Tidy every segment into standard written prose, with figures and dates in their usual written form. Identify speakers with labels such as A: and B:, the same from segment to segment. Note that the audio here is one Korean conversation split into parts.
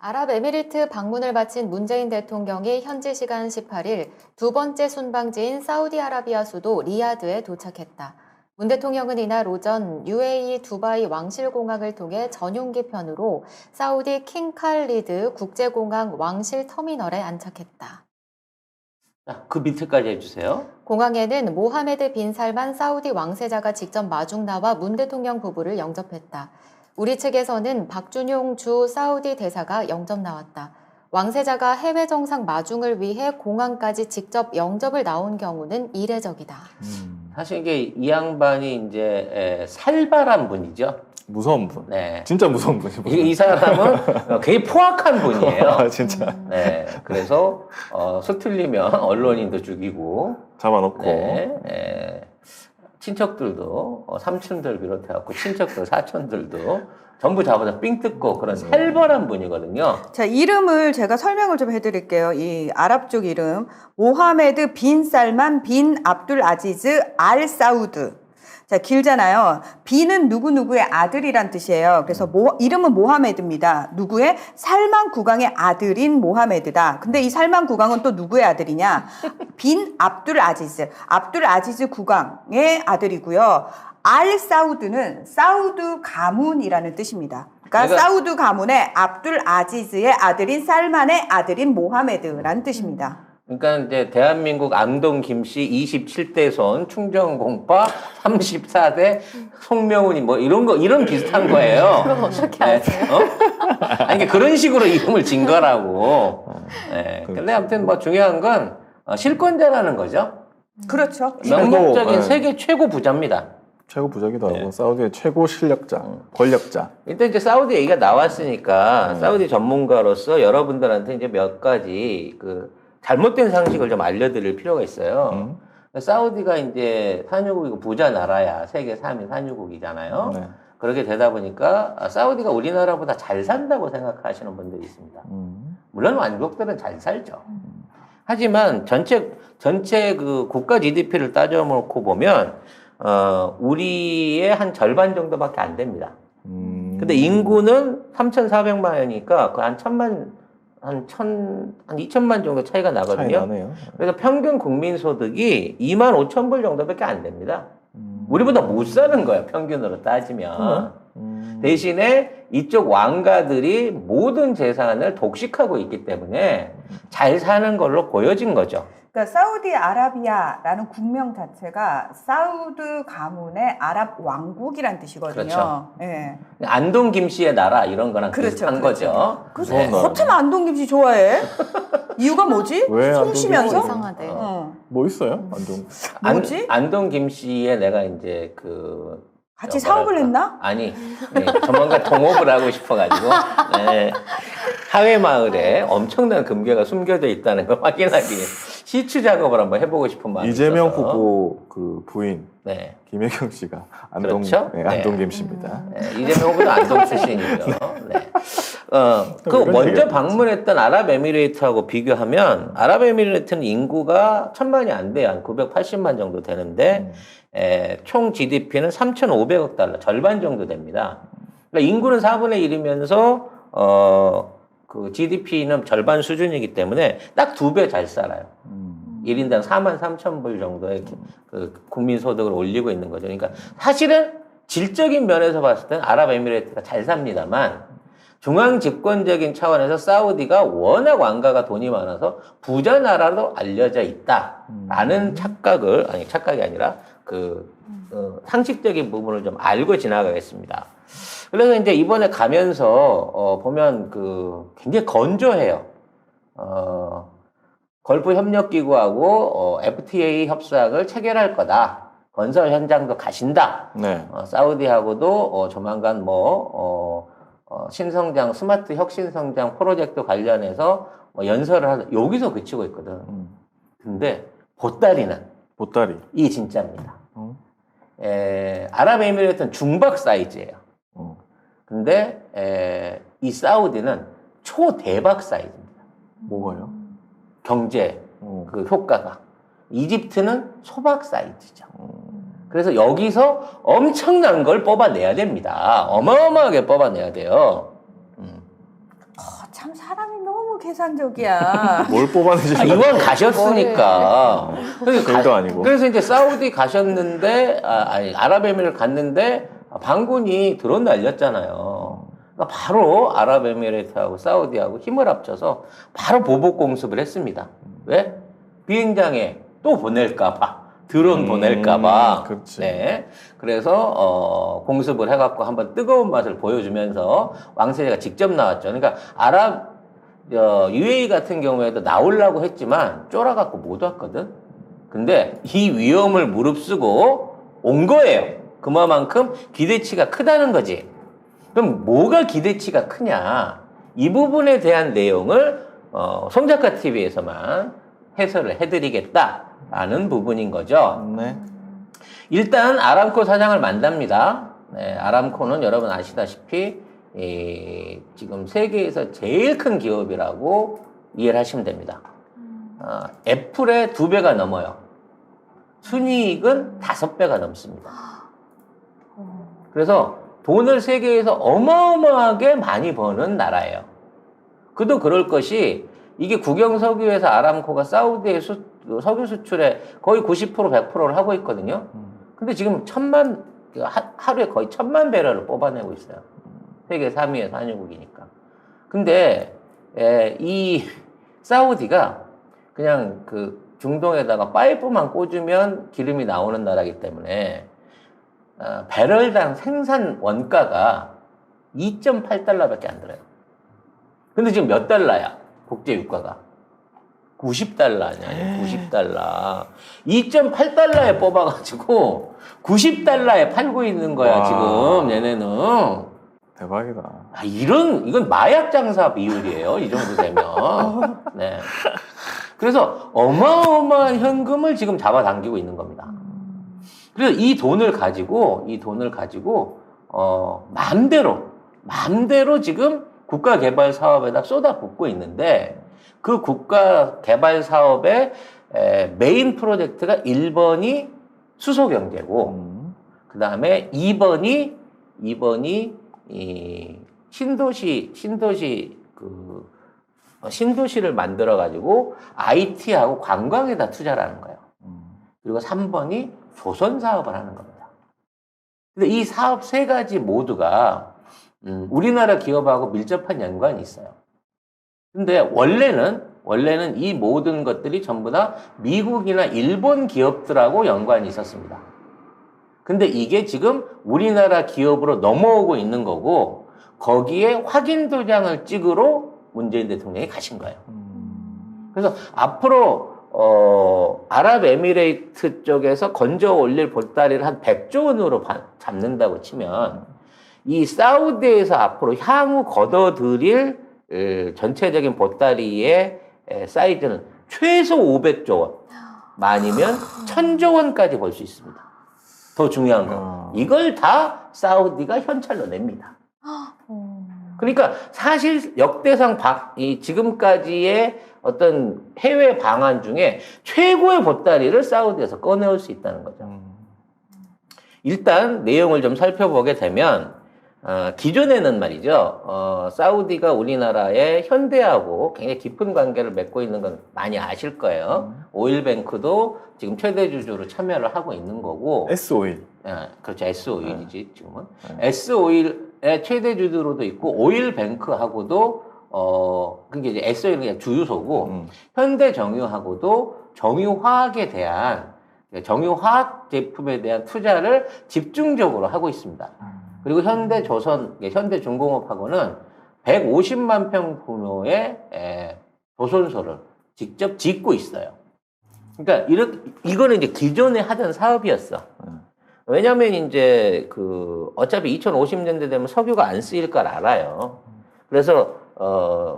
A: 아랍에미리트 방문을 마친 문재인 대통령이 현지 시간 18일 두 번째 순방지인 사우디아라비아 수도 리야드에 도착했다. 문 대통령은 이날 오전 UAE 두바이 왕실공항을 통해 전용기 편으로 사우디 킹 칼리드 국제공항 왕실 터미널에 안착했다.
B: 그 밑에까지 해주세요.
A: 공항에는 모하메드 빈 살만 사우디 왕세자가 직접 마중 나와 문 대통령 부부를 영접했다. 우리 측에서는 박준용 주 사우디 대사가 영접 나왔다. 왕세자가 해외 정상 마중을 위해 공항까지 직접 영접을 나온 경우는 이례적이다.
B: 사실 이게 이 양반이 이제 살발한 분이죠.
C: 무서운 분.
B: 네.
C: 진짜 무서운 분이죠.
B: 이 사람은 굉장히 포악한 분이에요.
C: 아, 진짜.
B: 네. 그래서 서툴리면 언론인도 죽이고
C: 잡아놓고.
B: 네. 친척들도 삼촌들 비롯해갖고 친척들 사촌들도 전부 잡아서 삥 뜯고 그런 살벌한 분이거든요.
D: 자, 이름을 제가 설명을 좀 해드릴게요. 이 아랍 쪽 이름 모하메드 빈 살만 빈 압둘 아지즈 알 사우드. 자, 길잖아요. 빈은 누구누구의 아들이란 뜻이에요. 그래서 이름은 모하메드입니다. 누구의? 살만 국왕의 아들인 모하메드다. 근데 이 살만 국왕은 또 누구의 아들이냐? 빈 압둘 아지즈. 압둘 아지즈 국왕의 아들이고요. 알 사우드는 사우드 가문이라는 뜻입니다. 그러니까 사우드 가문의 압둘 아지즈의 아들인 살만의 아들인 모하메드라는 뜻입니다.
B: 그러니까 이제 대한민국 안동 김씨 27대 손 충정공파 34대 송명훈이 뭐 이런 비슷한 거예요.
A: 그럼 어떻게 아세요?
B: 아니 그런 식으로 이름을 진 거라고. 네. 근데 아무튼 뭐 중요한 건 실권자라는 거죠.
D: 그렇죠.
B: 명목적인
C: 네.
B: 세계 최고 부자입니다.
C: 최고 부자기도 하고
B: 네.
C: 사우디의 최고 실력자, 권력자.
B: 일단 이제 사우디 얘기가 나왔으니까 사우디 전문가로서 여러분들한테 이제 몇 가지 그 잘못된 상식을 좀 알려드릴 필요가 있어요. 사우디가 이제 산유국이고 부자 나라야. 세계 3위 산유국이잖아요.
C: 네.
B: 그렇게 되다 보니까 사우디가 우리나라보다 잘 산다고 생각하시는 분들이 있습니다. 물론 왕족들은 잘 살죠. 하지만 전체 그 국가 GDP를 따져놓고 보면 우리의 한 절반 정도밖에 안 됩니다. 근데 인구는 3,400만이니까 그 한 2천만 정도 차이가 나거든요.
C: 차이 나네요.
B: 그래서 평균 국민 소득이 25,000불 정도밖에 안 됩니다. 우리보다 못 사는 거예요, 평균으로 따지면. 대신에 이쪽 왕가들이 모든 재산을 독식하고 있기 때문에 잘 사는 걸로 보여진 거죠.
D: 그러니까 사우디아라비아라는 국명 자체가 사우드 가문의 아랍 왕국이란 뜻이거든요.
B: 그렇죠.
D: 예.
B: 안동 김씨의 나라 이런 거랑
D: 그렇죠,
B: 비슷한
D: 그렇죠.
B: 거죠.
D: 그래서
B: 네.
D: 어쩜 안동김치 좋아해? 이유가 뭐지?
C: 왜 안동김치?
D: 숨쉬면서?
A: 이상하대.
C: 뭐 있어요? 안동.
D: 뭐지?
B: 안동 김씨의 내가 이제 그
D: 같이 사업을 했나?
B: 아니, 네, 조만간 동업을 하고 싶어가지고 네, 하회 마을에 엄청난 금괴가 숨겨져 있다는 걸 확인하기 위해 시추 작업을 한번 해보고 싶은 마음이
C: 이재명
B: 있어서.
C: 후보 그 부인
B: 네.
C: 김혜경 씨가 안동
B: 그렇죠?
C: 네,
B: 네.
C: 안동김 씨입니다.
B: 네, 이재명 후보도 안동 출신이죠. 네. 그
C: 이런
B: 먼저
C: 얘기가
B: 방문했던 아랍에미레이트하고 비교하면 아랍에미레이트는 인구가 1,000만이 안 돼요. 한 980만 정도 되는데 총 GDP는 3,500억 달러, 절반 정도 됩니다. 그러니까 인구는 4분의 1이면서 그 GDP는 절반 수준이기 때문에 딱 2배 잘 살아요. 1인당 43,000불 정도의 그 국민 소득을 올리고 있는 거죠. 그러니까 사실은 질적인 면에서 봤을 때는 아랍에미레이트가 잘 삽니다만 중앙 집권적인 차원에서 사우디가 워낙 왕가가 돈이 많아서 부자 나라로 알려져 있다라는 착각이 아니라 상식적인 부분을 좀 알고 지나가겠습니다. 그래서 이제 이번에 가면서 보면 굉장히 건조해요. 걸프 협력기구하고 FTA 협상을 체결할 거다. 건설 현장도 가신다.
C: 네.
B: 사우디하고도 조만간 신성장, 스마트 혁신성장 프로젝트 관련해서 연설을 하다. 여기서 그치고 있거든. 근데 보따리는
C: 보따리.
B: 이 진짜입니다. 아랍에미레이트는 중박 사이즈예요. 근데 이 사우디는 초대박 사이즈입니다.
C: 뭐가요?
B: 경제 그 효과가. 이집트는 소박 사이즈죠. 그래서 여기서 엄청난 걸 뽑아내야 됩니다. 어마어마하게 뽑아내야 돼요.
D: 참 사람이 너무 계산적이야.
C: 뭘 뽑아내시는
B: 이왕 가셨으니까.
C: 글도 아니고.
B: 그래서 이제 사우디 가셨는데, 아랍에미리를 갔는데, 반군이 드론 날렸잖아요. 그러니까 바로 아랍에미리트하고 사우디하고 힘을 합쳐서 바로 보복 공습을 했습니다. 왜? 비행장에 또 보낼까봐. 드론 보낼까봐.
C: 그렇지.
B: 네. 그래서, 공습을 해갖고 한번 뜨거운 맛을 보여주면서 왕세자가 직접 나왔죠. 그러니까 UAE 같은 경우에도 나오려고 했지만 쫄아갖고 못 왔거든. 근데 이 위험을 무릅쓰고 온 거예요. 그만큼 기대치가 크다는 거지. 그럼 뭐가 기대치가 크냐? 이 부분에 대한 내용을 송작가 TV에서만 해설을 해드리겠다라는 부분인 거죠.
C: 네.
B: 일단 아람코 사장을 만납니다. 네, 아람코는 여러분 아시다시피 지금 세계에서 제일 큰 기업이라고 이해를 하시면 됩니다. 애플의 2배가 넘어요. 순이익은 5배가 넘습니다. 그래서 돈을 세계에서 어마어마하게 많이 버는 나라예요. 그도 그럴 것이 이게 국영석유에서 아람코가 사우디의 석유 수출의 거의 90% 100%를 하고 있거든요. 근데 지금 하루에 거의 1000만 배럴을 뽑아내고 있어요. 세계 3위의 산유국이니까. 근데 이 사우디가 그냥 그 중동에다가 파이프만 꽂으면 기름이 나오는 나라이기 때문에 배럴당 생산 원가가 2.8달러밖에 안 들어요. 근데 지금 몇 달러야? 국제 유가가 90달러냐? 90달러. 2.8달러에 뽑아가지고 90달러에 팔고 있는 거야.
C: 와.
B: 지금 얘네는.
C: 대박이다.
B: 이건 마약 장사 비율이에요. 이 정도 되면. 네. 그래서 어마어마한 현금을 지금 잡아당기고 있는 겁니다. 그래서 이 돈을 가지고 마음대로 지금 국가 개발 사업에다 쏟아붓고 있는데 그 국가 개발 사업의 메인 프로젝트가 1번이 수소 경제고 그 다음에 2번이 이 신도시를 만들어 가지고 IT하고 관광에다 투자를 하는 거예요. 그리고 3번이 조선 사업을 하는 겁니다. 근데 이 사업 3가지 모두가 우리나라 기업하고 밀접한 연관이 있어요. 근데 원래는 이 모든 것들이 전부 다 미국이나 일본 기업들하고 연관이 있었습니다. 근데 이게 지금 우리나라 기업으로 넘어오고 있는 거고 거기에 확인 도장을 찍으러 문재인 대통령이 가신 거예요. 그래서 앞으로 아랍에미레이트 쪽에서 건져 올릴 보따리를 한 100조 원으로 잡는다고 치면 이 사우디에서 앞으로 향후 걷어들일 전체적인 보따리의 사이즈는 최소 500조 원, 많으면 1000조 원까지 벌 수 있습니다. 더 중요한 거. 이걸 다 사우디가 현찰로 냅니다. 그러니까 사실 역대상 지금까지의 어떤 해외 방안 중에 최고의 보따리를 사우디에서 꺼내올 수 있다는 거죠. 일단 내용을 좀 살펴보게 되면 기존에는 말이죠. 사우디가 우리나라의 현대하고 굉장히 깊은 관계를 맺고 있는 건 많이 아실 거예요. 오일뱅크도 지금 최대 주주로 참여를 하고 있는 거고.
C: S-오일.
B: 그렇죠. S-오일이지, 지금은. S-오일의 최대 주주로도 있고, 오일뱅크하고도, 그게 이제 S-오일은 그냥 주유소고, 현대정유하고도 정유화학에 대한, 정유화학 제품에 대한 투자를 집중적으로 하고 있습니다. 그리고 현대중공업하고는 150만 평 규모의 조선소를 직접 짓고 있어요. 그러니까 이거는 이제 기존에 하던 사업이었어. 왜냐면 이제 어차피 2050년대 되면 석유가 안 쓰일 걸 알아요. 그래서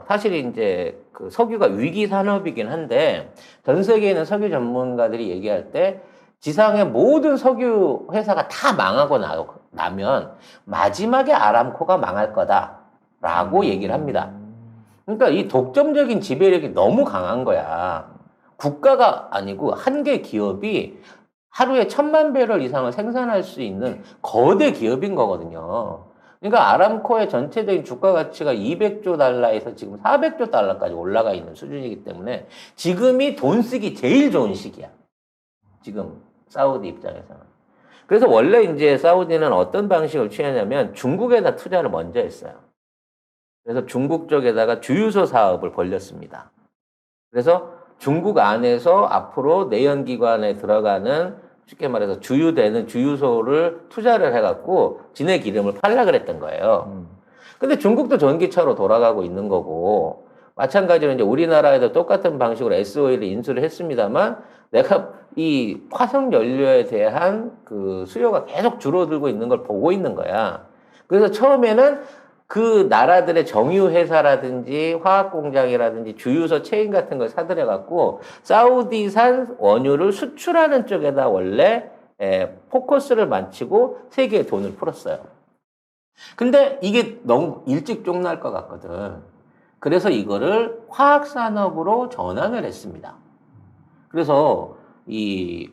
B: 사실 이제 석유가 위기 산업이긴 한데 전 세계에 있는 석유 전문가들이 얘기할 때 지상의 모든 석유 회사가 다 망하고 나면 마지막에 아람코가 망할 거다라고 얘기를 합니다. 그러니까 이 독점적인 지배력이 너무 강한 거야. 국가가 아니고 한 개 기업이 하루에 1000만 배럴 이상을 생산할 수 있는 거대 기업인 거거든요. 그러니까 아람코의 전체적인 주가 가치가 200조 달러에서 지금 400조 달러까지 올라가 있는 수준이기 때문에 지금이 돈 쓰기 제일 좋은 시기야. 지금 사우디 입장에서는. 그래서 원래 이제 사우디는 어떤 방식을 취하냐면 중국에다 투자를 먼저 했어요. 그래서 중국 쪽에다가 주유소 사업을 벌렸습니다. 그래서 중국 안에서 앞으로 내연기관에 들어가는 쉽게 말해서 주유되는 주유소를 투자를 해갖고 지네 기름을 팔라 그랬던 거예요. 근데 중국도 전기차로 돌아가고 있는 거고, 마찬가지로 이제 우리나라에도 똑같은 방식으로 S-오일을 인수를 했습니다만, 내가 이 화석 연료에 대한 그 수요가 계속 줄어들고 있는 걸 보고 있는 거야. 그래서 처음에는 그 나라들의 정유회사라든지 화학공장이라든지 주유소 체인 같은 걸 사들여갖고 사우디산 원유를 수출하는 쪽에다 원래 포커스를 맞추고 세계에 돈을 풀었어요. 근데 이게 너무 일찍 쪽날 것 같거든. 그래서 이거를 화학산업으로 전환을 했습니다. 그래서 이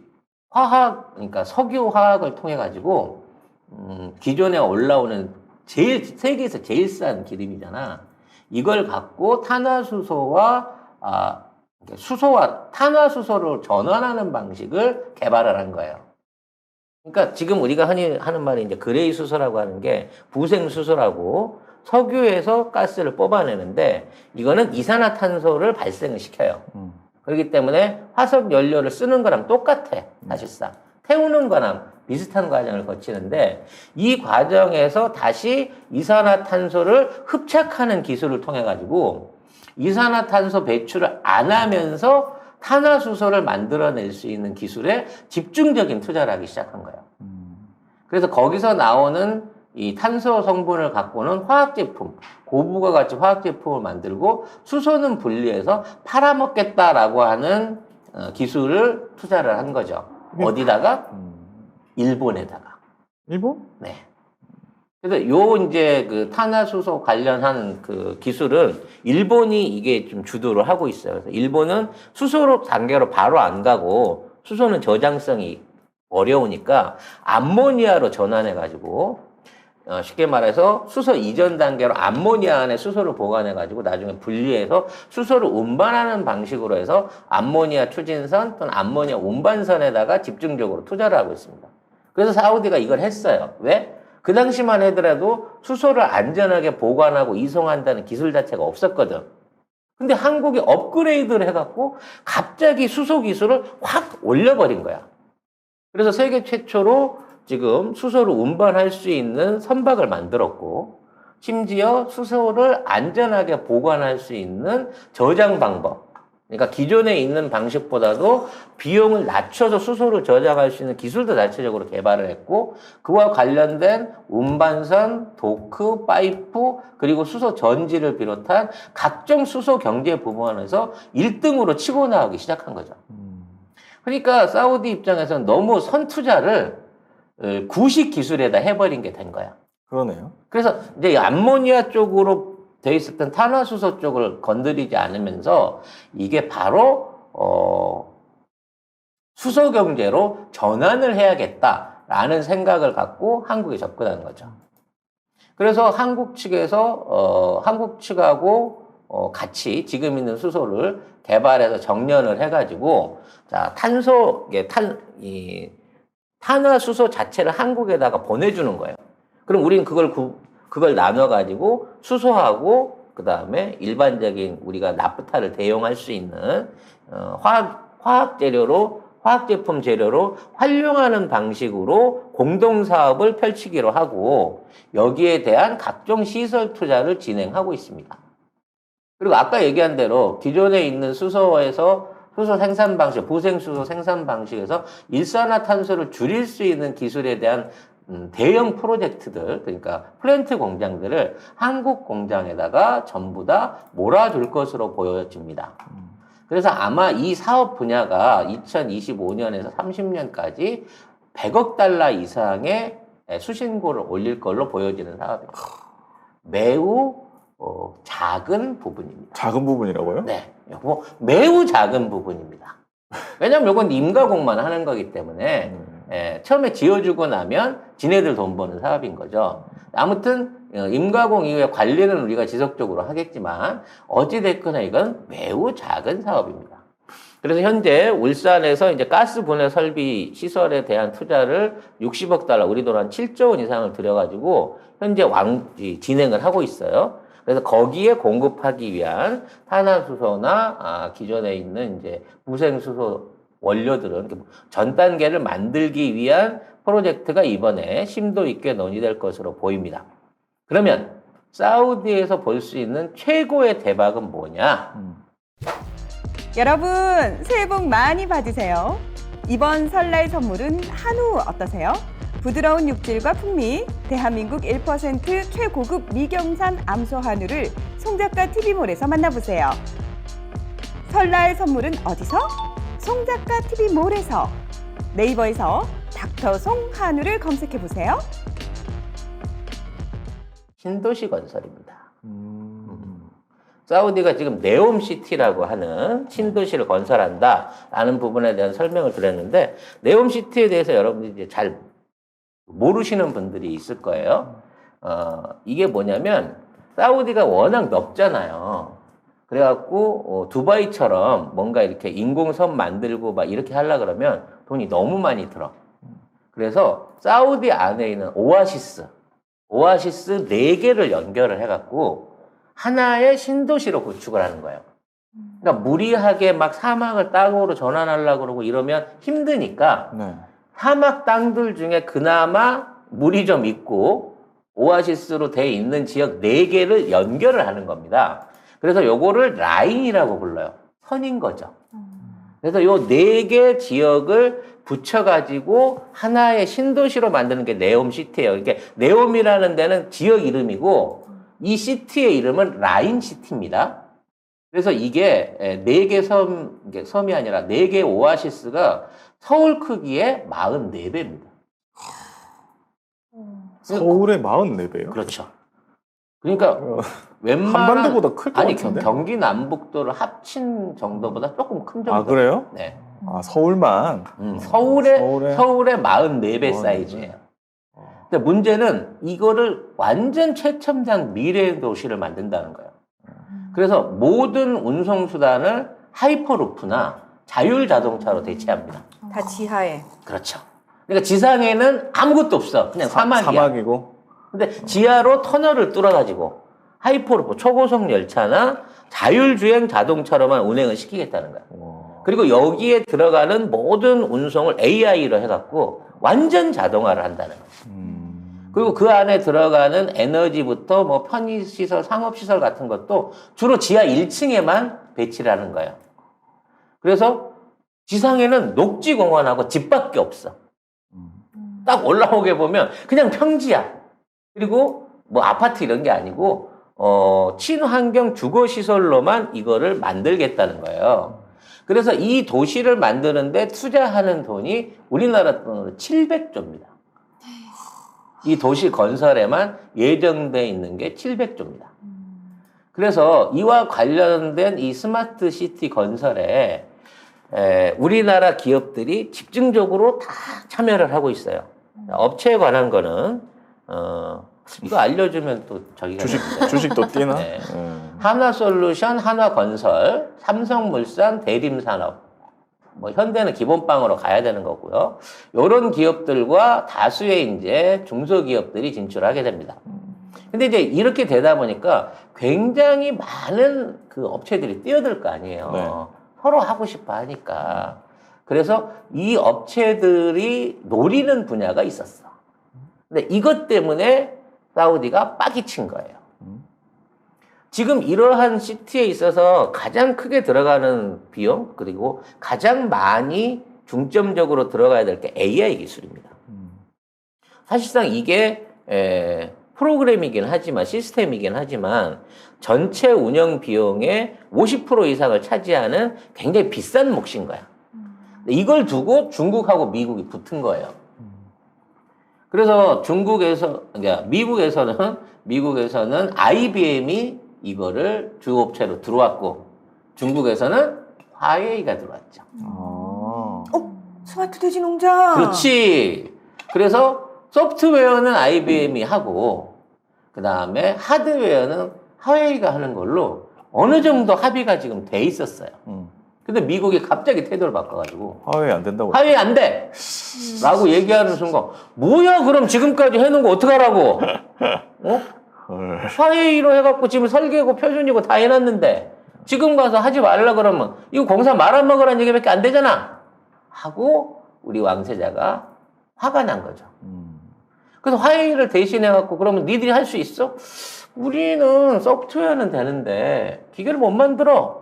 B: 그러니까 석유화학을 통해가지고 기존에 올라오는 세계에서 제일 싼 기름이잖아. 이걸 갖고 탄화수소와 탄화수소로 전환하는 방식을 개발을 한 거예요. 그러니까 지금 우리가 흔히 하는 말이 이제 그레이 수소라고 하는 게 부생수소라고 석유에서 가스를 뽑아내는데 이거는 이산화탄소를 발생을 시켜요. 그렇기 때문에 화석 연료를 쓰는 거랑 똑같아, 사실상. 태우는 거랑 비슷한 과정을 거치는데 이 과정에서 다시 이산화탄소를 흡착하는 기술을 통해 가지고 이산화탄소 배출을 안 하면서 탄화수소를 만들어낼 수 있는 기술에 집중적인 투자를 하기 시작한 거예요. 그래서 거기서 나오는 이 탄소 성분을 갖고는 화학제품, 고부가 가치 화학제품을 만들고 수소는 분리해서 팔아먹겠다라고 하는 기술을 투자를 한 거죠. 어디다가? 일본에다가.
C: 일본?
B: 네. 그래서 요 이제 그 탄화수소 관련한 그 기술은 일본이 이게 좀 주도를 하고 있어요. 그래서 일본은 수소로 단계로 바로 안 가고 수소는 저장성이 어려우니까 암모니아로 전환해가지고 쉽게 말해서 수소 이전 단계로 암모니아 안에 수소를 보관해가지고 나중에 분리해서 수소를 운반하는 방식으로 해서 암모니아 추진선 또는 암모니아 운반선에다가 집중적으로 투자를 하고 있습니다. 그래서 사우디가 이걸 했어요. 왜? 그 당시만 하더라도 수소를 안전하게 보관하고 이송한다는 기술 자체가 없었거든. 근데 한국이 업그레이드를 해갖고 갑자기 수소 기술을 확 올려버린 거야. 그래서 세계 최초로 지금 수소를 운반할 수 있는 선박을 만들었고, 심지어 수소를 안전하게 보관할 수 있는 저장 방법, 그러니까 기존에 있는 방식보다도 비용을 낮춰서 수소를 저장할 수 있는 기술도 자체적으로 개발을 했고, 그와 관련된 운반선, 도크, 파이프, 그리고 수소 전지를 비롯한 각종 수소 경제 부분에서 1등으로 치고 나가기 시작한 거죠. 그러니까 사우디 입장에서는 너무 선투자를 구식 기술에다 해버린 게 된 거야.
C: 그러네요.
B: 그래서 이제 암모니아 쪽으로 돼 있었던 탄화수소 쪽을 건드리지 않으면서 이게 바로 수소 경제로 전환을 해야겠다라는 생각을 갖고 한국에 접근한 거죠. 그래서 한국 측에서 한국 측하고 같이 지금 있는 수소를 개발해서 정련을 해가지고 자 탄화수소 자체를 한국에다가 보내주는 거예요. 그럼 우리는 그걸 나눠가지고 수소하고 그 다음에 일반적인 우리가 나프타를 대용할 수 있는 화학제품 재료로 활용하는 방식으로 공동사업을 펼치기로 하고 여기에 대한 각종 시설 투자를 진행하고 있습니다. 그리고 아까 얘기한 대로 기존에 있는 수소에서 수소 생산 방식, 부생수소 생산 방식에서 일산화탄소를 줄일 수 있는 기술에 대한 대형 프로젝트들, 그러니까 플랜트 공장들을 한국 공장에다가 전부 다 몰아줄 것으로 보여집니다. 그래서 아마 이 사업 분야가 2025년에서 30년까지 100억 달러 이상의 수신고를 올릴 걸로 보여지는 사업입니다. 매우 작은 부분입니다.
C: 작은 부분이라고요?
B: 네. 매우 작은 부분입니다. 왜냐면 이건 임가공만 하는 거기 때문에 처음에 지어주고 나면 지네들 돈 버는 사업인 거죠. 아무튼 임가공 이후에 관리는 우리가 지속적으로 하겠지만 어찌됐거나 이건 매우 작은 사업입니다. 그래서 현재 울산에서 이제 가스 분해 설비 시설에 대한 투자를 60억 달러, 우리 돈 한 7조 원 이상을 들여가지고 현재 진행을 하고 있어요. 그래서 거기에 공급하기 위한 탄화수소나 기존에 있는 이제 무생수소 원료들은 전 단계를 만들기 위한 프로젝트가 이번에 심도 있게 논의될 것으로 보입니다. 그러면 사우디에서 볼 수 있는 최고의 대박은 뭐냐?
D: 여러분 새해 복 많이 받으세요. 이번 설날 선물은 한우 어떠세요? 부드러운 육질과 풍미, 대한민국 1% 최고급 미경산 암소 한우를 송작가 TV몰에서 만나보세요. 설날 선물은 어디서? 송작가 TV몰에서. 네이버에서 닥터송 한우를 검색해보세요.
B: 신도시 건설입니다. 사우디가 지금 네옴시티라고 하는 신도시를 건설한다라는 부분에 대한 설명을 드렸는데, 네옴시티에 대해서 여러분들이 이제 잘 모르시는 분들이 있을 거예요. 이게 뭐냐면 사우디가 워낙 넓잖아요. 그래갖고 두바이처럼 뭔가 이렇게 인공섬 만들고 막 이렇게 하려 그러면 돈이 너무 많이 들어. 그래서 사우디 안에 있는 오아시스 4개를 연결을 해갖고 하나의 신도시로 구축을 하는 거예요. 그러니까 무리하게 막 사막을 땅으로 전환하려고 그러고 이러면 힘드니까
C: 네.
B: 사막 땅들 중에 그나마 물이 좀 있고 오아시스로 돼 있는 지역 4개를 연결을 하는 겁니다. 그래서 요거를 라인이라고 불러요. 선인 거죠. 그래서 요 4개 지역을 붙여가지고 하나의 신도시로 만드는 게 네옴시티예요. 이게 네옴이라는 데는 지역 이름이고 이 시티의 이름은 라인시티입니다. 그래서 이게 4개 섬이 아니라 4개 오아시스가 서울 크기의 44배입니다.
C: 서울의 44배요?
B: 그렇죠. 그러니까 웬만한
C: 한반도보다 클 것
B: 아니
C: 같은데?
B: 경기 남북도를 합친 정도보다 조금 큰 정도.
C: 아, 그래요?
B: 네.
C: 아, 서울만?
B: 서울의
C: 서울의
B: 44배 사이즈예요. 근데 문제는 이거를 완전 최첨단 미래 도시를 만든다는 거예요. 그래서 모든 운송수단을 하이퍼루프나 자율 자동차로 대체합니다.
D: 다 지하에.
B: 그렇죠. 그러니까 지상에는 아무것도 없어. 그냥 사막이야.
C: 사막이고.
B: 근데 지하로 터널을 뚫어가지고 하이퍼루프 초고속 열차나 자율주행 자동차로만 운행을 시키겠다는 거야. 그리고 여기에 들어가는 모든 운송을 AI로 해갖고 완전 자동화를 한다는 거야. 그리고 그 안에 들어가는 에너지부터 뭐 편의시설, 상업시설 같은 것도 주로 지하 1층에만 배치를 하는 거예요. 그래서 지상에는 녹지공원하고 집밖에 없어. 딱 올라오게 보면 그냥 평지야. 그리고 뭐 아파트 이런 게 아니고 친환경 주거시설로만 이거를 만들겠다는 거예요. 그래서 이 도시를 만드는데 투자하는 돈이 우리나라 돈으로 700조입니다. 이 도시 건설에만 예정돼 있는 게 700조입니다. 그래서 이와 관련된 이 스마트 시티 건설에 우리나라 기업들이 집중적으로 다 참여를 하고 있어요. 업체에 관한 거는 이거 알려주면 또 저기가
C: 주식도 뛰나?
B: 네. 하나솔루션, 하나건설, 삼성물산, 대림산업, 뭐 현대는 기본빵으로 가야 되는 거고요. 이런 기업들과 다수의 이제 중소기업들이 진출하게 됩니다. 근데 이제 이렇게 되다 보니까 굉장히 많은 그 업체들이 뛰어들 거 아니에요.
C: 네.
B: 서로 하고 싶어 하니까. 그래서 이 업체들이 노리는 분야가 있었어. 근데 이것 때문에 사우디가 빡이 친 거예요. 지금 이러한 시티에 있어서 가장 크게 들어가는 비용, 그리고 가장 많이 중점적으로 들어가야 될 게 AI 기술입니다. 사실상 이게 프로그램이긴 하지만, 시스템이긴 하지만 전체 운영 비용의 50% 이상을 차지하는 굉장히 비싼 몫인 거야. 이걸 두고 중국하고 미국이 붙은 거예요. 그래서 그러니까 미국에서는 IBM이 이거를 주업체로 들어왔고, 중국에서는 화웨이가 들어왔죠.
D: 스마트 돼지 농장.
B: 그렇지. 그래서 소프트웨어는 IBM이 하고 그 다음에 하드웨어는 화웨이가 하는 걸로 어느 정도 합의가 지금 돼 있었어요. 근데 미국이 갑자기 태도를 바꿔가지고
C: 화웨이 안 된다고.
B: 화웨이 안 돼! 라고 얘기하는 순간 뭐야 그럼 지금까지 해놓은 거 어떡하라고? 어?
C: 헐.
B: 화웨이로 해갖고 지금 설계고 표준이고 다 해놨는데 지금 가서 하지 말라 그러면 이거 공사 말아먹으라는 얘기밖에 안 되잖아 하고 우리 왕세자가 화가 난 거죠. 그래서 화웨이를 대신해갖고 그러면 니들이 할 수 있어? 우리는 소프트웨어는 되는데 기계를 못 만들어.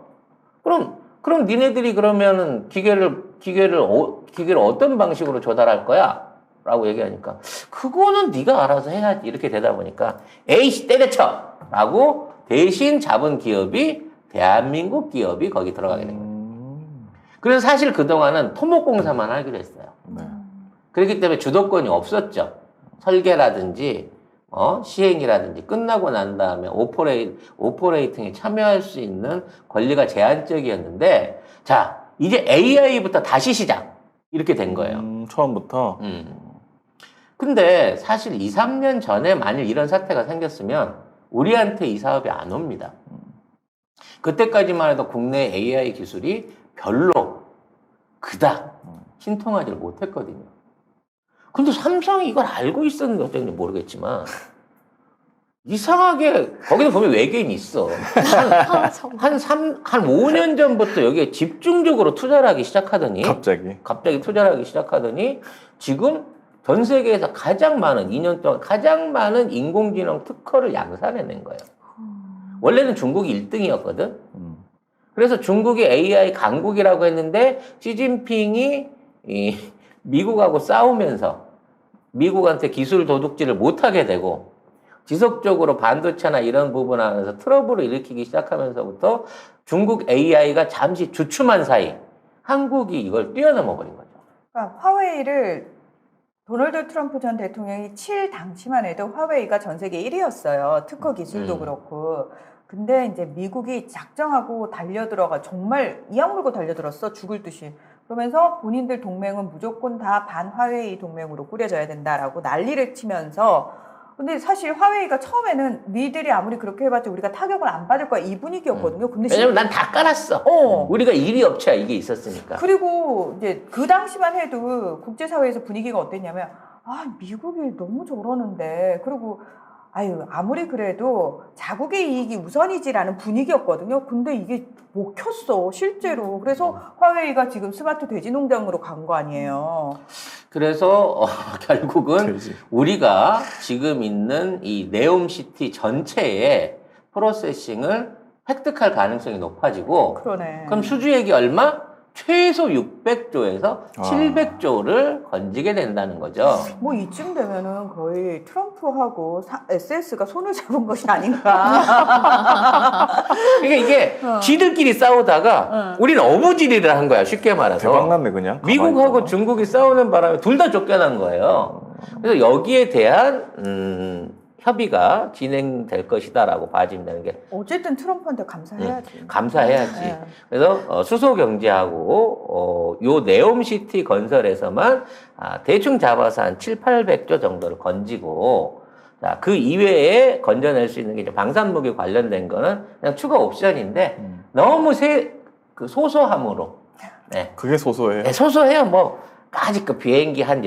B: 그럼 니네들이 그러면은 기계를 어떤 방식으로 조달할 거야? 라고 얘기하니까 그거는 네가 알아서 해야지 이렇게 되다 보니까 에이씨 때려쳐! 라고 대신 잡은 기업이 대한민국 기업이 거기 들어가게 된 거예요. 그래서 사실 그동안은 토목공사만 하기로 했어요.
C: 네.
B: 그렇기 때문에 주도권이 없었죠. 설계라든지 시행이라든지 끝나고 난 다음에 오퍼레이팅에 참여할 수 있는 권리가 제한적이었는데 자 이제 AI부터 다시 시작 이렇게 된 거예요.
C: 처음부터.
B: 근데 사실 2, 3년 전에 만일 이런 사태가 생겼으면 우리한테 이 사업이 안 옵니다. 그때까지만 해도 국내 AI 기술이 별로 그닥 신통하지 못했거든요. 근데 삼성이 이걸 알고 있었는지 어쩐지 모르겠지만 이상하게 거기도 보면 외계인이 있어. 한 5년 전부터 여기에 집중적으로 투자를 하기 시작하더니 갑자기 투자를 하기 시작하더니 지금 전 세계에서 가장 많은 2년 동안 가장 많은 인공지능 특허를 양산해낸 거예요. 원래는 중국이 1등이었거든. 그래서 중국이 AI 강국이라고 했는데 시진핑이 미국하고 싸우면서 미국한테 기술 도둑질을 못하게 되고 지속적으로 반도체나 이런 부분 안에서 트러블을 일으키기 시작하면서부터 중국 AI가 잠시 주춤한 사이 한국이 이걸 뛰어넘어 버린 거죠.
D: 그러니까 화웨이를 도널드 트럼프 전 대통령이 7 당시만 해도 화웨이가 전 세계 1위였어요. 특허 기술도 그렇고. 근데 이제 미국이 작정하고 달려들어가 정말 이악 물고 달려들었어. 죽을 듯이. 그러면서 본인들 동맹은 무조건 다 반화웨이 동맹으로 꾸려져야 된다라고 난리를 치면서 근데 사실 화웨이가 처음에는 니들이 아무리 그렇게 해봤자 우리가 타격을 안 받을 거야 이 분위기였거든요. 근데
B: 왜냐면 난 다 깔았어. 우리가 1위 업체야 이게 있었으니까.
D: 그리고 이제 그 당시만 해도 국제사회에서 분위기가 어땠냐면 미국이 너무 저러는데 그리고 아무리 그래도 자국의 이익이 우선이지라는 분위기였거든요. 근데 이게 못 켰어 실제로. 그래서 화웨이가 지금 스마트 돼지 농장으로 간 거 아니에요.
B: 그래서 결국은 우리가 지금 있는 이 네옴시티 전체의 프로세싱을 획득할 가능성이 높아지고
D: 그러네.
B: 그럼 수주액이 얼마? 최소 600조에서 700조를 건지게 된다는 거죠.
D: 뭐 이쯤 되면은 거의 트럼프하고 SS가 손을 잡은 것이 아닌가.
B: 그러니까 이게 쥐들끼리 싸우다가 우리는 어부지리를 한 거야. 쉽게 말해서.
C: 대박났네 그냥.
B: 미국하고 중국이 싸우는 바람에 둘 다 쫓겨난 거예요. 그래서 여기에 대한 협의가 진행될 것이다라고 봐진다는 게
D: 어쨌든 트럼프한테 감사해야지.
B: 감사해야지.
D: 네.
B: 그래서 수소 경제하고 요 네옴시티 건설에서만 대충 잡아서 한 700~800조 정도를 건지고 자, 그 이외에 건져낼 수 있는 게 이제 방산무기 관련된 거는 그냥 추가 옵션인데 너무 소소함으로. 네.
C: 그게 소소해요.
B: 네, 소소해요. 뭐 아직 그 비행기 한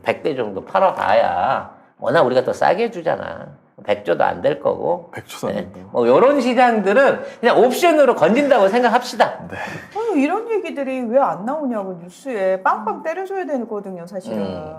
B: 100대 정도 팔아봐야 워낙 우리가 더 싸게 주잖아. 100조도 안 될 거고.
C: 100조도 안 된다고.
B: 뭐 이런 시장들은 그냥 옵션으로 건진다고 생각합시다.
C: 네.
D: 이런 얘기들이 왜 안 나오냐고 뉴스에 빵빵 때려줘야 되거든요, 사실은.